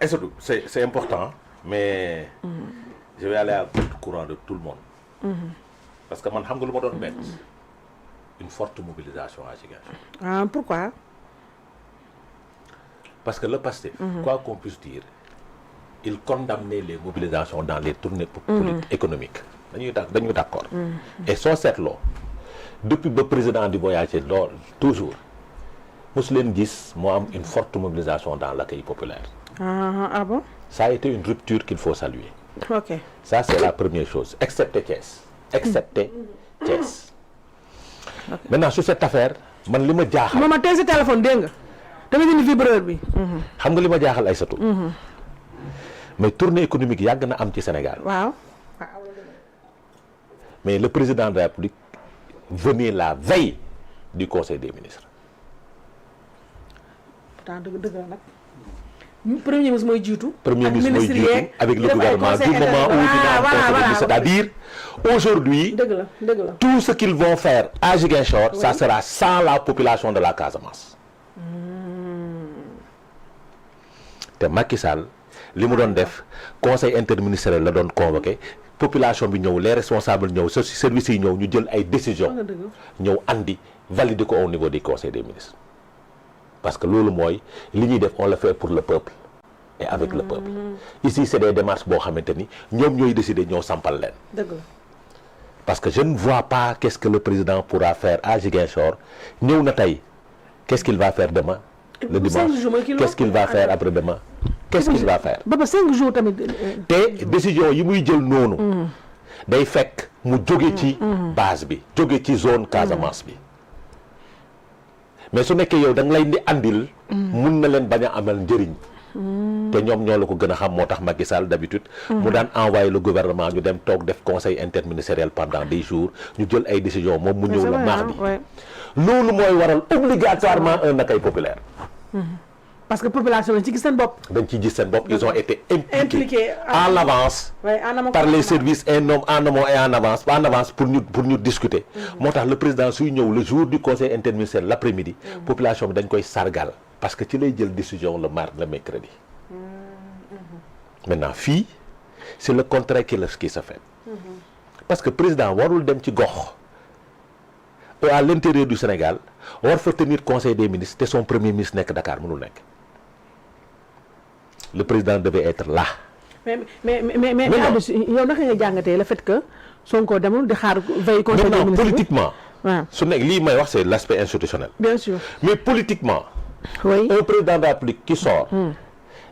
Et surtout, c'est important, mais je vais aller à contre-courant de tout le monde. Parce que man xam nga lu ma doon mettre une forte mobilisation à Ziguinchor. Ah, pourquoi? Parce que le Pastef, quoi qu'on puisse dire, il condamnait les mobilisations dans les tournées économiques. Dañuy d'accord. Et soo seetloo depuis le président du voyager toujours mosu leen gis moo am une forte mobilisation dans l'accueil populaire. Ah bon? Ça a été une rupture qu'il faut saluer. Ok. Ça c'est la première chose, excepté Thiès. Excepté Thiès. Maintenant sur cette affaire man li ma jaaxal. Maman tey sa téléphone dégg nga. dama jënd vibreur bi. xam nga li ma jaaxal Aïssatou. mais tournée économique yàgg na am ci Sénégal. waaw. mais le président de la République venait la veille du conseil des ministres. pourtant dëgg la nag. premier ministre mooy jiitu. Premier ministre mooy jiitu avec le gouvernement du moment où il c'est-à-dire aujourd'hui tout ce qu'ils vont faire à Ziguinchor ça sera sans la population de la Casamance. te Macky Sall li mu doon def conseil interministériel la doon convoqué population bi ñëw les responsables ñëw services yi ñëw ñu jël ay décisions ñëw andi valider ko au niveau du conseil des ministres parce que loolu mooy li ñuy def on le fait pour le peuple et avec le peuple ici c'est des démarches boo xamante ni ñoom ñooy décider ñoo sampal leen parce que je ne vois pas qu'est-ce que le président pourra faire à Ziguinchor ñëw na tey qu'est-ce qu'il va faire demain le dimanche qu'est-ce qu'il va faire après-demain qu'est-ce qu'il va faire ba 5 jours tamit te décision yi muy jël noonu day fekk mu jóge ci base bi jóge ci zone Casamance bi mais su nekkee yow da nga lay di andil mun na leen bañ a amal njëriñ te ñoom ñoo la ko gën a xam moo tax Macky Sall d'habitude mu daan envoyé le gouvernement ñu dem toog def conseil interministériel pendant 10 jours ñu jël ay décisions moom mu ñëw la mardi loolu mooy waral obligatoirement un accueil populaire parce que population dañ ci gis seen bopp dañ ci gis seen bopp ils ont été impliqués en avance par les services en amont et en avance pour ñu discuter moo tax le président suy ñëw le jour du conseil interministériel l'après-midi population bi dañ koy sargal parce que ci lay jël décision le mercredi maintenant fii c'est le contraire qui se fait parce que président warul dem ci gox à l'intérieur du Sénégal war fa tenir conseil des ministres te son premier ministre nekk Dakar mënul nekk le président devait être là. mais yow naka nga jàngatee le fait que Sonko demul di xaar veille conseil des ministres politiquement. su nekk lii may wax c'est l'aspect institutionnel. bien sûr mais politiquement. oui un président de la République qui sort.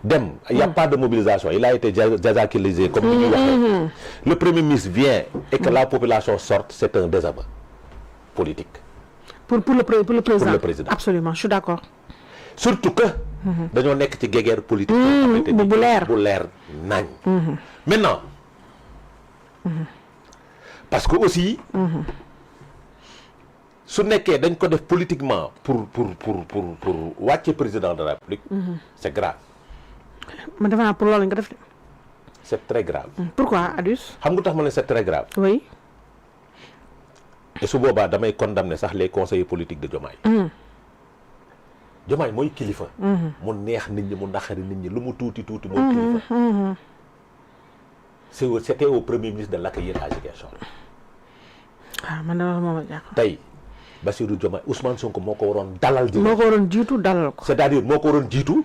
dem il y a pas de mobilisation il a été désacralisé comme ni ñuy waxee. le premier ministre vient et que la population sorte c'est un désaveu politique. pour le président absolument je suis d'accord. surtout que. dañoo nekk ci guerre politique. bu leer nañ. maintenant. parce que aussi. su nekkee dañ ko def politiquement pour wàcce président de la République. c'est grave. man defe naa pour loolu nga def. c'est très grave. pourquoi Adus. xam nga tax ma ne c'est très grave. oui. et su boobaa damay condamner sax les conseillers politiques de Diomaye. Diomaye mooy kilifa. mu neex nit ñi mu naqari nit ñi lu mu tuuti mooy kilifa. c'était au premier ministre de l'accueillir à Ziguinchor. man dama moom a jàpp. tey Bassirou Diomaye Ousmane Sonko moo ko waroon dalal. moo ko waroon jiitu dalal ko. c'est-à-dire moo ko waroon jiitu.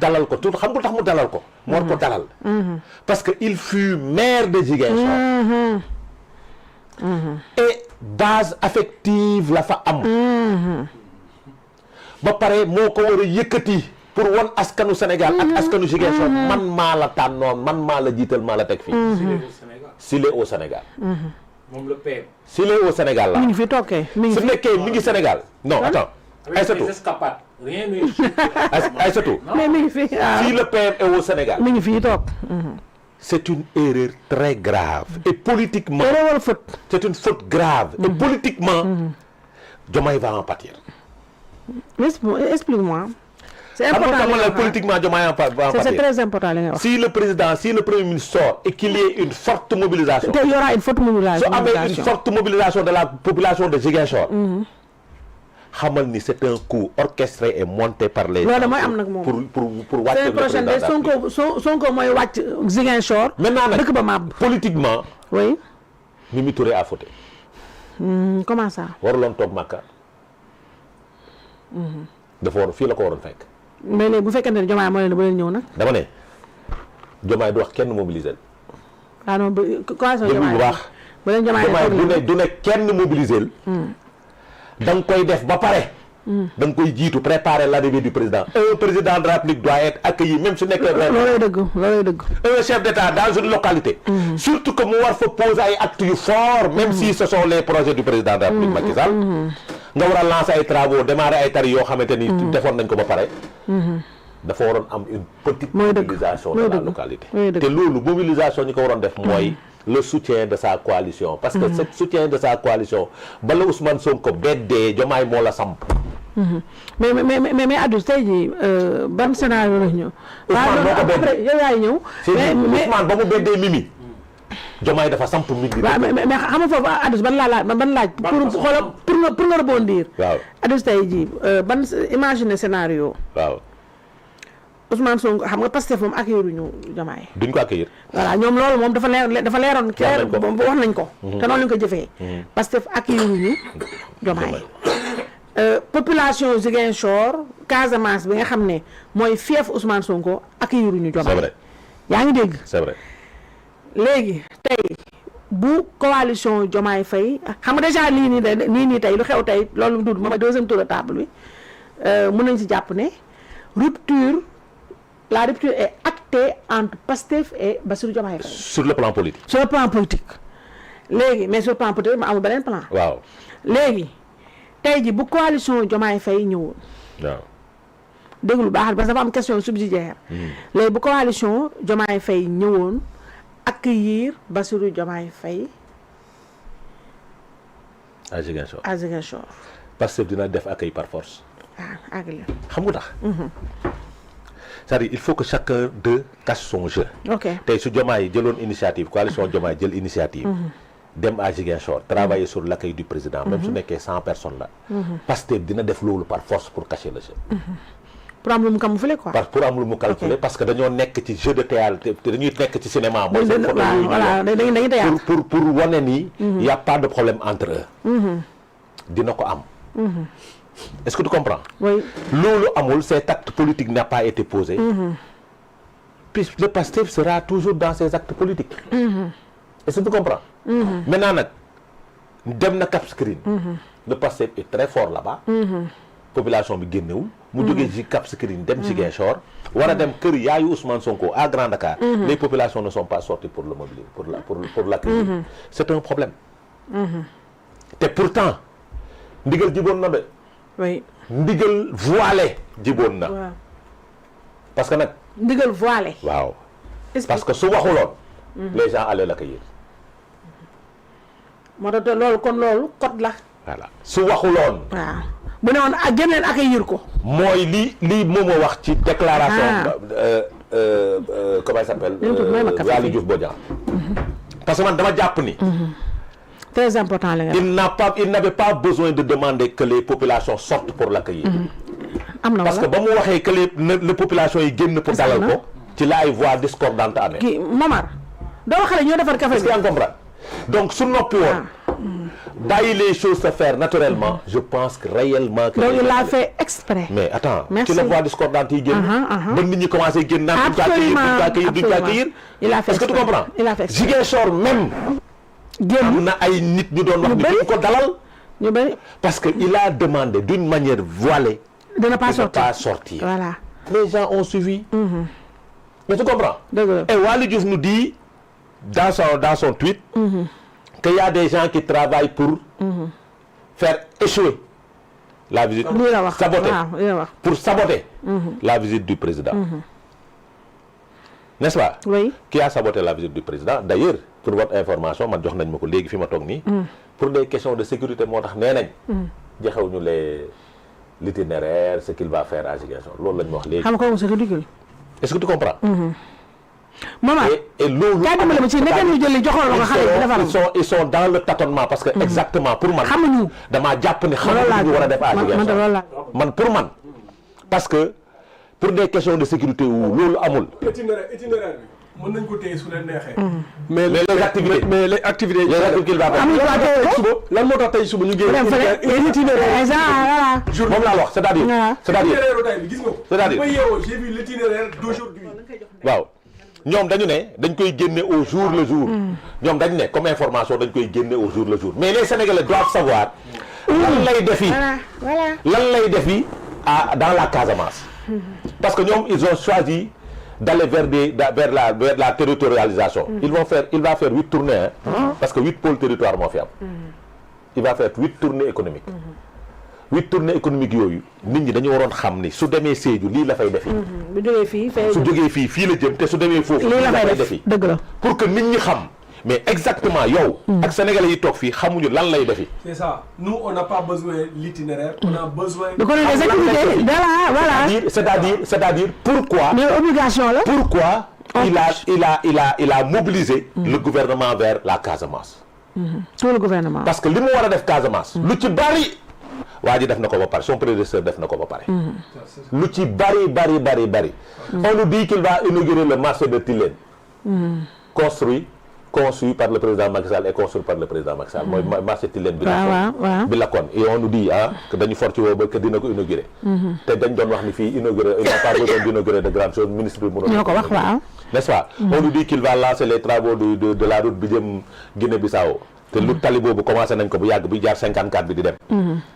dalal ko tout xam nga tax mu dalal ko. moo war ko dalal. parce que il fut maire de Ziguinchor. et base affective la fa am. ba pare moo ko war a yëkkati pour wan askanu Sénégal ak askanu Ziguinchor man maa la tànnoon man maa la jiital maa la teg fii. s'il est au Sénégal. moom le PM. s'il est au Sénégal là. mi ngi fi toogee mi ngi fi su nekkee mi ngi Sénégal. non attends Aïssatou rien n'est Aïssatou. mais mi ngi fi si le PM est au Sénégal. mi ngi fi toog. c'est une erreur très grave. et politiquement. erreur wala faute. c'est une faute grave. et politiquement. Diomaye va en pâtir. Explique-moi. C'est important. Politiquement, Diomaye va en pâtir. C'est très important. Si le premier ministre sort et qu'il y ait une forte mobilisation. Il y aura une forte mobilisation. Une forte mobilisation de la population de Ziguinchor. xamal ni c'est un coup orchestré et monté par les loolu mooy am nag moom pour wàcce le prochaine day Sonko mooy wàcc Ziguinchor maintenant nag dëkk ba màbb politiquement oui Mimi Touré a fauté comment ça waruloon toog Makka dafa war fii la ko waroon fekk mais léegi bu fekkente ne Diomaye moo leen ba leen ñëw nag dama ne Diomaye du wax kenn mobiliser waaw non coalition déglu bu baax ba leen Diomaye du ne kenn mobiliser da nga koy def ba pare da nga koy jiitu préparer l'arrivée du président un président de la République doit être accueilli même su nekkee loolay dëgg un chef d'État dans une localité surtout que mu war fa poser ay actes yu fort même si ce sont les projets du président de la République Macky Sall nga war a lancer ay travaux démarrer ay tari yoo xamante ni defoon nañ ko ba pare dafa waroon am une petite mobilisation de la localité te loolu mobilisation ñi ko waroon def mooy le soutien de sa coalition parce que ce soutien de sa coalition bala Ousmane Sonko beddee Diomaye moo la samp mais Adou tey jii ban scénario la ñëw après yow yaay ñëw Ousmane ba mu beddee Mimi Diomaye dafa samp Mimi mais xam nga foofu Adou ban laaj pour nga rebondir waaw Adou tey jii ban imaginer scénario waaw Ousmane Sonko xam nga Pastef moom accueillir Diomaye duñ ko accueillir voilà ñoom loolu moom dafa leeroon clair wax nañ ko te noonu lañ ko jëfee Pastef accueillir Diomaye population Ziguinchor Casamance bi nga xam ne mooy fief Ousmane Sonko accueillir Diomaye c'est vrai yaa ngi dégg c'est vrai léegi tey bu coalition Diomaye Faye xam nga déjà nii tey lu xew tey loolu dud moom deuxième tour de table bi mën nañ si jàpp ne la rupture est actée entre Pastef et Bassirou Diomaye Faye. Sur le plan politique. Sur le plan politique. Mais sur le plan politique ma amul beneen plan. waaw léegi tey ji bu coalition Diomaye Faye ñëwoon. waaw déglu baax parce que dafa am question subsidiaire. léegi bu coalition Diomaye Faye ñëwoon accueillir Bassirou Diomaye Faye. à Ziguinchor. Pastef dina def accueil par force. àggale. xam nga tax. c'est-à-dire il faut que chacun d'eux cache son jeu. ok tey su Diomaye jëloon initiative coalition Diomaye jël initiative. dem à Ziguinchor travailler sur l'accueil du président. même su nekkee 100 personnes la. Pastef dina def loolu par force pour cacher le jeu. pour am lu mu camoufler quoi. pour am lu mu calculer parce que dañoo nekk ci jeu de théâtre te dañuy nekk ci cinéma. mooy seen photo dañuy théâtre pour wane ni. y a pas de problème entre eux. dina ko am. Est-ce que tu comprends? Oui. Loolu amul, cet acte politique n'a pas été posé. Puis le Pastef sera toujours dans ses actes politiques. Est-ce que tu comprends? Maintenant nag dem na Cap Skirring. Le Pastef est très fort là-bas. Population bi génnewul. mu jógee ci Cap Skirring dem Ziguinchor. war a dem kër yaayu Ousmane Sonko à Grand Dakar. Les populations ne sont pas sorties pour le mobilier pour l'accueillir. C'est un problème. te pourtant ndigal jiboon na de. oui ndigal voilé jiboon na. waaw parce que nag. ndigal voilé. waaw parce que su waxuloon. les gens allaient l'accueillir. moo tax loolu kon loolu code la. voilà su waxuloon. waaw bu ne woon ak génneen accueillir ko. mooy lii moom moo wax ci déclaration. comment il s'appelle. Waly Diouf Bodian. parce que man dama jàpp ni. très important la nga. il n'avait pas besoin de demander que les populations sortent pour l'accueillir. am na parce que ba mu waxee que les populations yi génn pour dalal ko. ci la ay voix discordantes amee. kii Momar. doo waxale ñoo defar café est-ce que yaa ngi comprendre donc su noppi woon. bàyyi les choses se faire naturellement. je pense que réellement. que donc il l'a fait exprès. mais attends. merci ci la voix discordante yi génn. ba nit ñi commencé génn naan. duñ ko accueillir il a fait est-ce que tu comprends. il a fait exprès Ziguinchor même. am na ay nit ñu doon wax ni duñ ko dalal. ñu bëri parce que il a demandé d'une manière voilée. de ne pas sortir. voilà. les gens ont suivi. mais tu comprends. dëgg la et Waly Diouf nous dit dans son tweet. qu'il y a des gens qui travaillent pour. faire échouer la visite. saboter pour saboter. la visite du président. n'est-ce pas. oui. qui a saboté la visite du président d'ailleurs pour votre information man jox nañ ma ko léegi fi ma toog nii. pour des questions de sécurité moo tax nee nañ. joxewuñu l'itinéraire ce qu'il va faire à Ziguinchor loolu lañ ma wax léegi. xam nga c'est ridicule. est-ce que tu comprends. maman et loolu kaa dimbale ma ci nekk ñu jëli joxoon la ko xale yi defar ils sont dans le tâtonnement parce que exactement pour man xamuñu damaa jàpp ni xamuñu ñu war a def à Ziguinchor man pour man parce que pour des questions de sécurité wu loolu amul itinéraire bi mën nañ ko téye su leen neexee. mais les activités qu'il va faire suba lan moo tax tey suba ñu génn itinéraire moom laa wax c'est-à-dire itinéraire tey bi gis nga ko. c'est-à-dire ma yeewoo j'ai vu l'itinéraire d'aujourd'hui. waaw ñoom dañu ne dañ koy génne au jour le jour ñoom dañu ne comme information dañ koy génne au jour le jour mais les Sénégalais doivent savoir lan lay defi lan lay defi dans la Casamance parce que ñoom ils ont choisi d'aller vers la territorialisation il va faire 8 tournées parce que 8 pôles territoire moo fi am il va faire 8 tournées économiques 8 tournées économiques yooyu nit ñi dañu waroon xam ni su demee Sédhiou lii la fay defi bu jógee fii su jógee fii la jëm te su demee foofu lii la fay defi dëgg la pour que nit ñi xam mais exactement yow ak sénégalais yi toog fii xamuñu lan lay defi c'est ça nous on n'a pas besoin l'itinéraire on a besoin de connaître les activités voilà c'est-à-dire pourquoi mais obligation la pourquoi il a mobilisé le gouvernement vers la Casamance tout le gouvernement parce que li mu war a def Casamance lu ci bari waa ji def na ko ba pare son prédécesseur def na ko ba pare lu ci bari on nous dit qu'il va inaugurer le marché de Tilène conçu par le président Macky Sall et construit par le président Macky Sall mooy marché Tilène bi lakkoon et on nous dit que dañu forti woo ba que dina ko inaugurer te dañ doon wax ni fii inaugurer il n'a pas besoin d'inaugurer de grandes choses ministre bi mënoon ñoo ko wax waaw n'est-ce pas on nous dit qu'il va lancer les travaux de la route bi jëm Guinée-Bissau te lu tali boobu commencé nañ ko bu yàgg bi jaar 54 bi di dem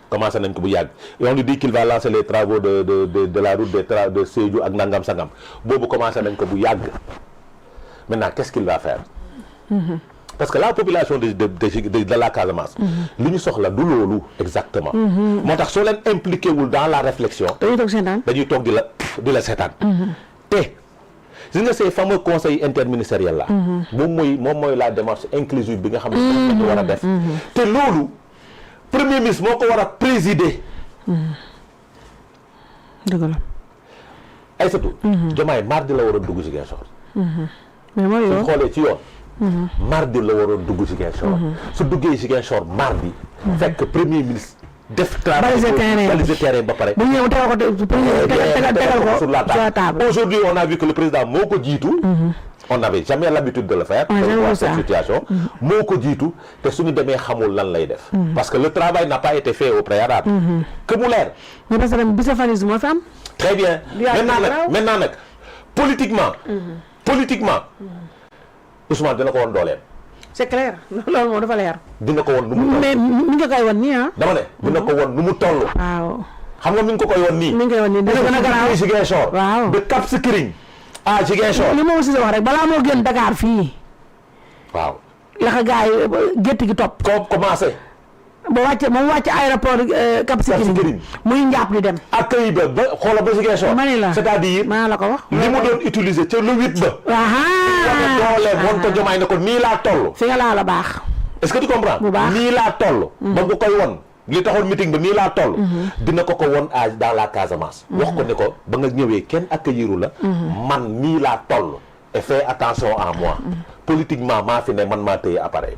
commencé nañ ko bu yàgg et on nous dit qu'il va lancer les travaux de la route de Sédhiou ak Nangam Sangam boobu commencé nañ ko bu yàgg maintenant qu'est-ce qu'il va faire parce que la population de la Casamance li ñu soxla du loolu exactement moo tax soo leen impliqué wul dans la réflexion dañuy toog di la seetaan te gis nga ces fameux conseils interministériels là moom mooy la démarche inclusive bi nga xam ne dañu war a def te loolu premier ministre moo ko war a présider dëgg la Aïssatou Diomaye mardi la waroon dugg Ziguinchor mais mooy yow xoolee ci yoon mardi la waroon dugg Ziguinchor su duggee Ziguinchor mardi fekk premier ministre def baliser terrain ba pare bu ñëw tegal ko sur la table aujourd'hui on a vu que le président moo ko jiitu on n'avait jamais l'habitude de le faire dans cette situation moo ko jiitu te suñu demee xamul lan lay def parce que le travail n'a pas été fait au préalable que mu leer mais parce que bicephanisme moo fi am très bien maintenant nag politiquement Ousmane dina ko woon dooleem c'est clair loolu moom dafa leer dina ko woon nu mu mais mi nga koy woon nii dama ne dina ko woon nu mu toll waaw xam nga mi ngi ko koy woon nii mi ngi koy woon nii dina gën a garaaw Ziguinchor waaw de Cap Skirring à Ziguinchor li ma aussi wax rek balaa moo génn Dakar fii waaw la ko gars yi gétt gi topp ko commencé ba wàcce moom wàcce aéroport Cap Skirring muy njàpp di dem accueil ba xoola ba Ziguinchor ma ni la c'est-à-dire maa la ko wax li mu doon utiliser ca le 8 ba doole woon ko Diomaye ne ko nii laa toll fi nga laa la baax est-ce que tu comprends bu baax nii laa toll ba nga koy won li taxoon meeting ba nii laa toll dina ko won dans la Casamance wax ko ne ko ba nga ñëwee kenn accueilliru la man nii laa toll et fais attention à moi politiquement maa fi ne man maa téye appareil